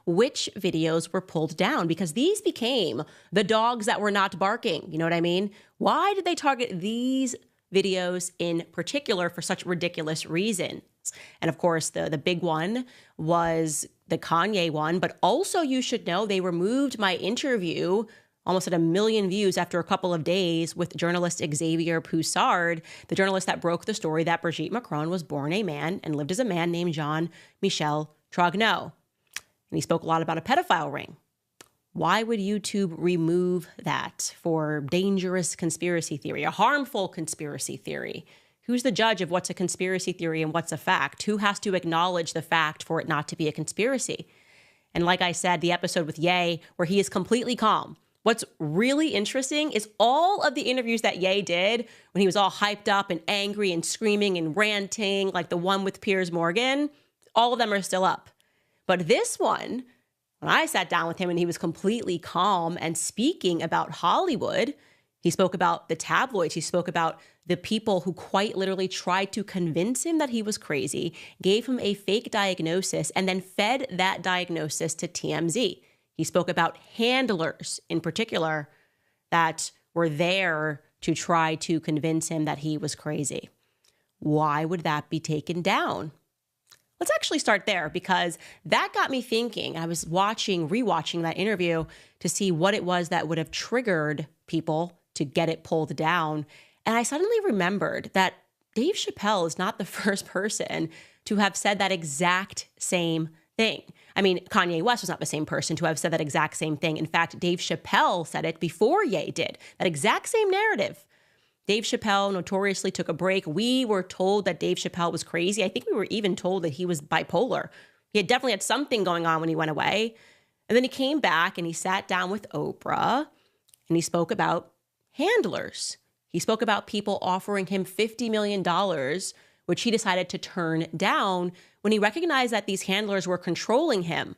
which videos were pulled down, because these became the dogs that were not barking. You know what I mean? Why did they target these videos in particular for such ridiculous reasons? And of course, the big one was the Kanye one, but also you should know they removed my interview almost at 1 million views after a couple of days with journalist Xavier Poussard, the journalist that broke the story that Brigitte Macron was born a man and lived as a man named Jean-Michel Trogneau. And he spoke a lot about a pedophile ring. Why would YouTube remove that for dangerous conspiracy theory, a harmful conspiracy theory? Who's the judge of what's a conspiracy theory and what's a fact? Who has to acknowledge the fact for it not to be a conspiracy? And like I said, the episode with Ye, where he is completely calm. What's really interesting is all of the interviews that Ye did when he was all hyped up and angry and screaming and ranting, like the one with Piers Morgan, all of them are still up. But this one, when I sat down with him and he was completely calm and speaking about Hollywood, he spoke about the tabloids, he spoke about the people who quite literally tried to convince him that he was crazy, gave him a fake diagnosis, and then fed that diagnosis to TMZ. He spoke about handlers in particular that were there to try to convince him that he was crazy. Why would that be taken down? Let's actually start there, because that got me thinking. I was rewatching that interview to see what it was that would have triggered people to get it pulled down. And I suddenly remembered that Dave Chappelle is not the first person to have said that exact same thing. I mean, Kanye West was not the same person to have said that exact same thing. In fact, Dave Chappelle said it before Ye did, that exact same narrative. Dave Chappelle notoriously took a break. We were told that Dave Chappelle was crazy. I think we were even told that he was bipolar. He had definitely had something going on when he went away. And then he came back and he sat down with Oprah and he spoke about handlers. He spoke about people offering him $50 million, which he decided to turn down when he recognized that these handlers were controlling him.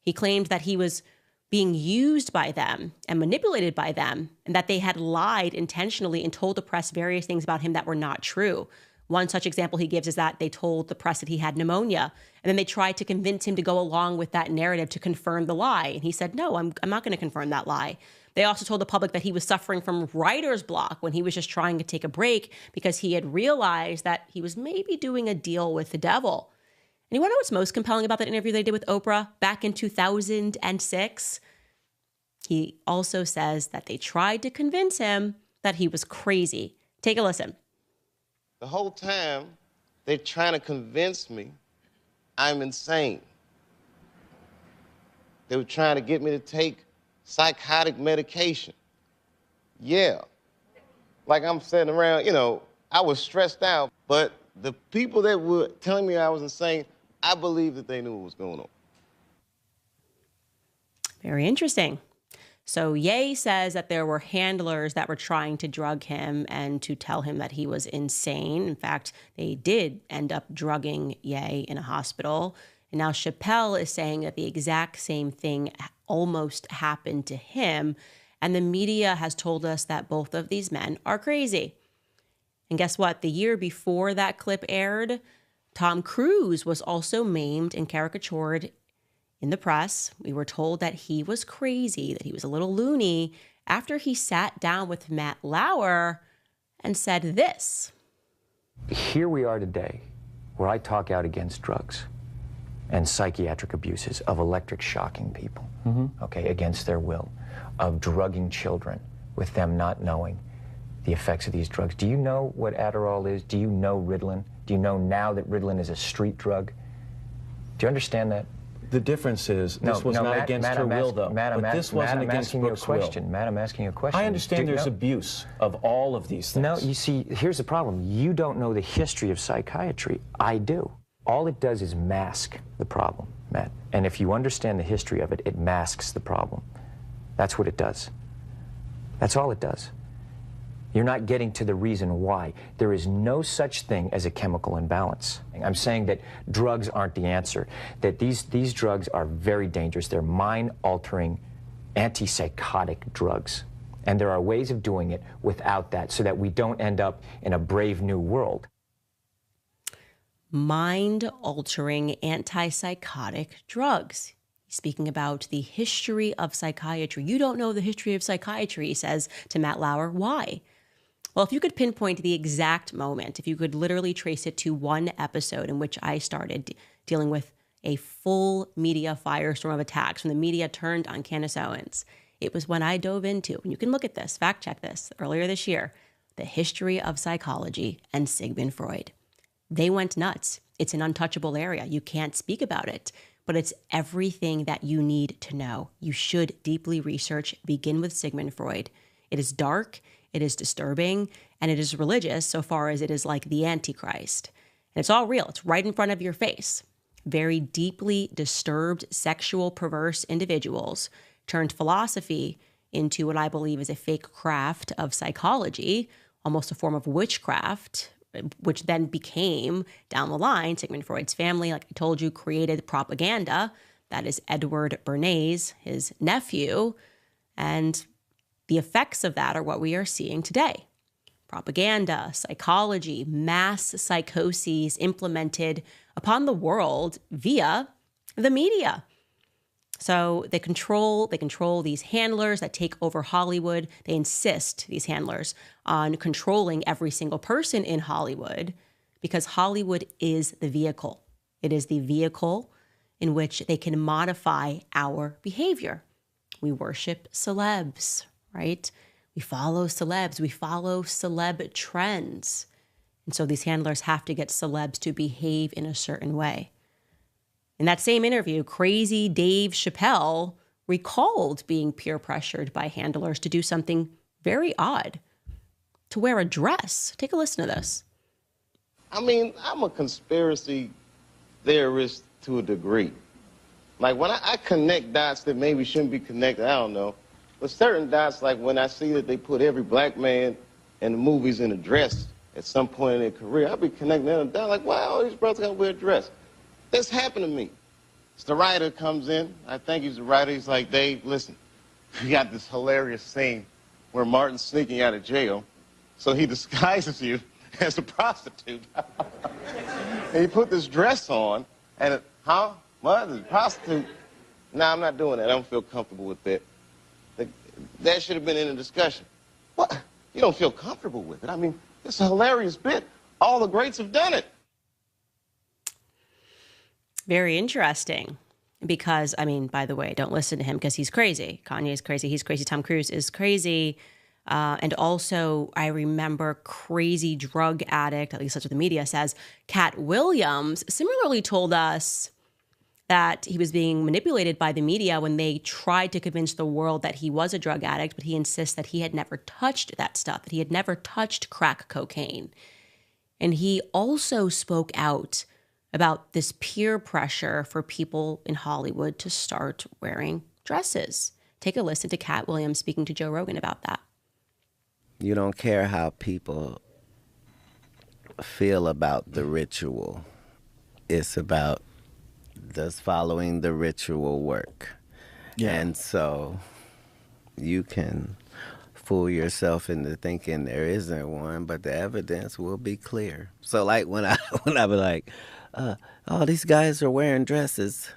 He claimed that he was being used by them and manipulated by them, and that they had lied intentionally and told the press various things about him that were not true. One such example he gives is that they told the press that he had pneumonia, and then they tried to convince him to go along with that narrative to confirm the lie. And he said, no, I'm not going to confirm that lie. They also told the public that he was suffering from writer's block when he was just trying to take a break because he had realized that he was maybe doing a deal with the devil. And you want to know what's most compelling about that interview they did with Oprah back in 2006? He also says that they tried to convince him that he was crazy. Take a listen. The whole time, they're trying to convince me I'm insane. They were trying to get me to take psychotic medication. Yeah. Like I'm sitting around, I was stressed out, but the people that were telling me I was insane, I believe that they knew what was going on. Very interesting. So Ye says that there were handlers that were trying to drug him and to tell him that he was insane. In fact, they did end up drugging Ye in a hospital. And now Chappelle is saying that the exact same thing almost happened to him. And the media has told us that both of these men are crazy. And guess what? The year before that clip aired, Tom Cruise was also maimed and caricatured in the press. We were told that he was crazy, that he was a little loony, after he sat down with Matt Lauer and said this. Here we are today, where I talk out against drugs and psychiatric abuses of electric shocking people, okay, against their will, of drugging children with them not knowing the effects of these drugs. Do you know what Adderall is? Do you know Ritalin? Do you know now that Ritalin is a street drug? Do you understand that? The difference is this was not against her will, though. But this wasn't against Brooke's will. Matt, I'm asking you a question. I understand there's abuse of all of these things. No, you see, here's the problem. You don't know the history of psychiatry. I do. All it does is mask the problem, Matt. And if you understand the history of it, it masks the problem. That's what it does. That's all it does. You're not getting to the reason why. There is no such thing as a chemical imbalance. I'm saying that drugs aren't the answer, that these drugs are very dangerous. They're mind-altering, antipsychotic drugs. And there are ways of doing it without that so that we don't end up in a brave new world. Mind-altering antipsychotic drugs. speaking about the history of psychiatry. You don't know the history of psychiatry, he says to Matt Lauer. Why? Well, if you could pinpoint the exact moment, if you could literally trace it to one episode in which I started dealing with a full media firestorm of attacks when the media turned on Candace Owens, it was when I dove into, and you can look at this, fact check this, earlier this year, the history of psychology and Sigmund Freud. They went nuts. It's an untouchable area. You can't speak about it, but it's everything that you need to know. You should deeply research, begin with Sigmund Freud. It is dark, it is disturbing, and it is religious so far as it is like the Antichrist. And it's all real. It's right in front of your face. Very deeply disturbed, sexual, perverse individuals turned philosophy into what I believe is a fake craft of psychology, almost a form of witchcraft, which then became, down the line, Sigmund Freud's family, like I told you, created propaganda. That is Edward Bernays, his nephew. And the effects of that are what we are seeing today. Propaganda, psychology, mass psychoses implemented upon the world via the media. So they control these handlers that take over Hollywood. They insist, these handlers, on controlling every single person in Hollywood because Hollywood is the vehicle. It is the vehicle in which they can modify our behavior. We worship celebs, right? We follow celebs. We follow celeb trends. And so these handlers have to get celebs to behave in a certain way. In that same interview, crazy Dave Chappelle recalled being peer pressured by handlers to do something very odd, to wear a dress. Take a listen to this. I mean, I'm a conspiracy theorist to a degree. Like when I connect dots that maybe shouldn't be connected, I don't know. But certain dots, like when I see that they put every black man in the movies in a dress at some point in their career, I'll be connecting them down like, wow, these brothers got to wear a dress. This happened to me. So the writer comes in. I think he's the writer. He's like, Dave, listen, we got this hilarious scene where Martin's sneaking out of jail. So he disguises you as a prostitute. And he put this dress on. And, what? A prostitute? No, I'm not doing that. I don't feel comfortable with that. That should have been in the discussion. What? You don't feel comfortable with it? I mean, it's a hilarious bit. All the greats have done it. Very interesting because, I mean, by the way, don't listen to him because he's crazy. Kanye is crazy. He's crazy. Tom Cruise is crazy. And also, I remember crazy drug addict, at least that's what the media says, Cat Williams, similarly told us that he was being manipulated by the media when they tried to convince the world that he was a drug addict, but he insists that he had never touched that stuff, that he had never touched crack cocaine. And he also spoke out about this peer pressure for people in Hollywood to start wearing dresses. Take a listen to Cat Williams speaking to Joe Rogan about that. You don't care how people feel about the ritual. It's about does following the ritual work. Yeah. And so you can fool yourself into thinking there isn't one, but the evidence will be clear. So like when I be like, oh, these guys are wearing dresses.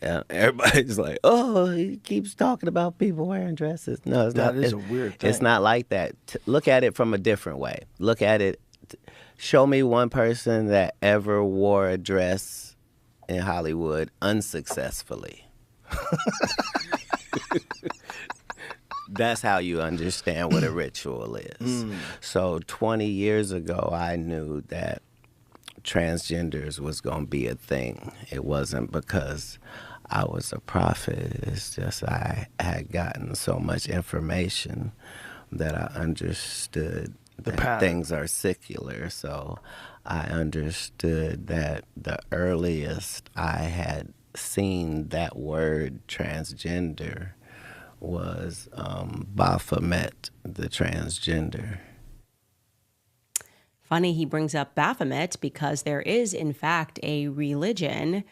And everybody's like, oh, he keeps talking about people wearing dresses. No, it's not. That is a weird thing. It's not like that. Look at it from a different way. Look at it. Show me one person that ever wore a dress in Hollywood unsuccessfully. That's how you understand what a ritual is. So 20 years ago, I knew that transgenders was going to be a thing. It wasn't because I was a prophet. It's just I had gotten so much information that I understood that things are secular. So I understood that the earliest I had seen that word transgender was Baphomet, the transgender. Funny he brings up Baphomet because there is, in fact, a religion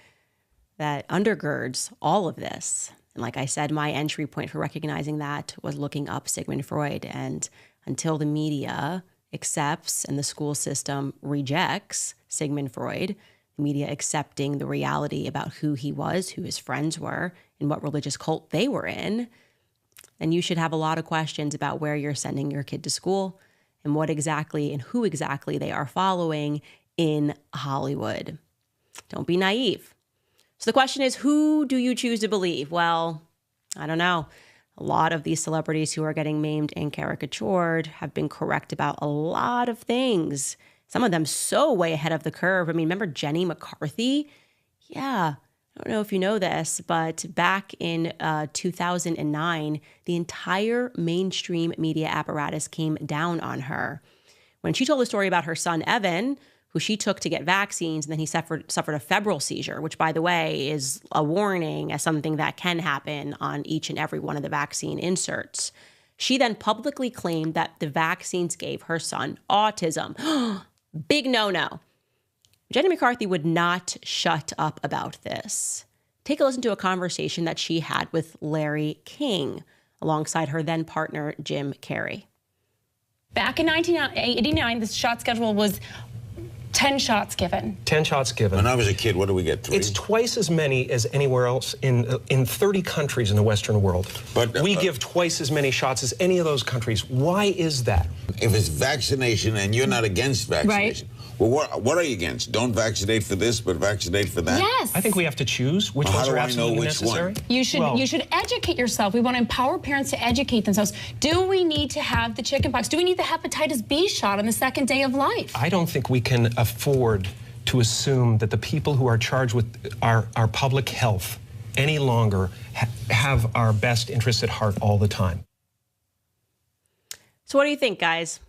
that undergirds all of this. And like I said, my entry point for recognizing that was looking up Sigmund Freud. And until the media accepts and the school system rejects Sigmund Freud, the media accepting the reality about who he was, who his friends were, and what religious cult they were in, then you should have a lot of questions about where you're sending your kid to school and what exactly and who exactly they are following in Hollywood. Don't be naive. So the question is, who do you choose to believe? Well, I don't know. A lot of these celebrities who are getting maimed and caricatured have been correct about a lot of things. Some of them so way ahead of the curve. I mean, remember Jenny McCarthy? Yeah, I don't know if you know this, but back in 2009, the entire mainstream media apparatus came down on her. When she told the story about her son, Evan, who she took to get vaccines, and then he suffered a febrile seizure, which, by the way, is a warning as something that can happen on each and every one of the vaccine inserts. She then publicly claimed that the vaccines gave her son autism. Big no-no. Jenny McCarthy would not shut up about this. Take a listen to a conversation that she had with Larry King alongside her then partner, Jim Carrey. Back in 1989, the shot schedule was 10 shots given. 10 shots given. When I was a kid, what do we get, 3? It's twice as many as anywhere else in 30 countries in the Western world. But we give twice as many shots as any of those countries. Why is that? If it's vaccination and you're not against vaccination, well, what are you against? Don't vaccinate for this, but vaccinate for that? Yes. I think we have to choose which ones are absolutely necessary. You should educate yourself. We want to empower parents to educate themselves. Do we need to have the chickenpox? Do we need the hepatitis B shot on the second day of life? I don't think we can afford to assume that the people who are charged with our public health any longer have our best interests at heart all the time. So what do you think, guys?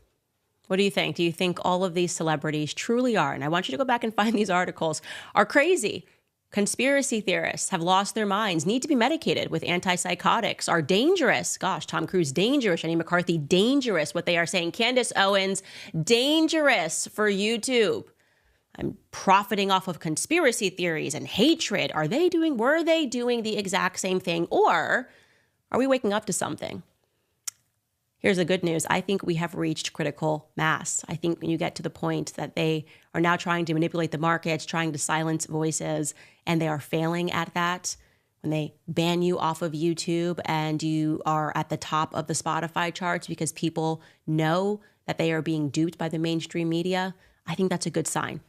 What do you think? Do you think all of these celebrities truly are, and I want you to go back and find these articles, are crazy? Conspiracy theorists have lost their minds, need to be medicated with antipsychotics, are dangerous. Gosh, Tom Cruise, dangerous. Jenny McCarthy, dangerous. What they are saying. Candace Owens, dangerous for YouTube. I'm profiting off of conspiracy theories and hatred. Were they doing the exact same thing? Or are we waking up to something? Here's the good news. I think we have reached critical mass. I think when you get to the point that they are now trying to manipulate the markets, trying to silence voices, and they are failing at that, when they ban you off of YouTube and you are at the top of the Spotify charts because people know that they are being duped by the mainstream media, I think that's a good sign.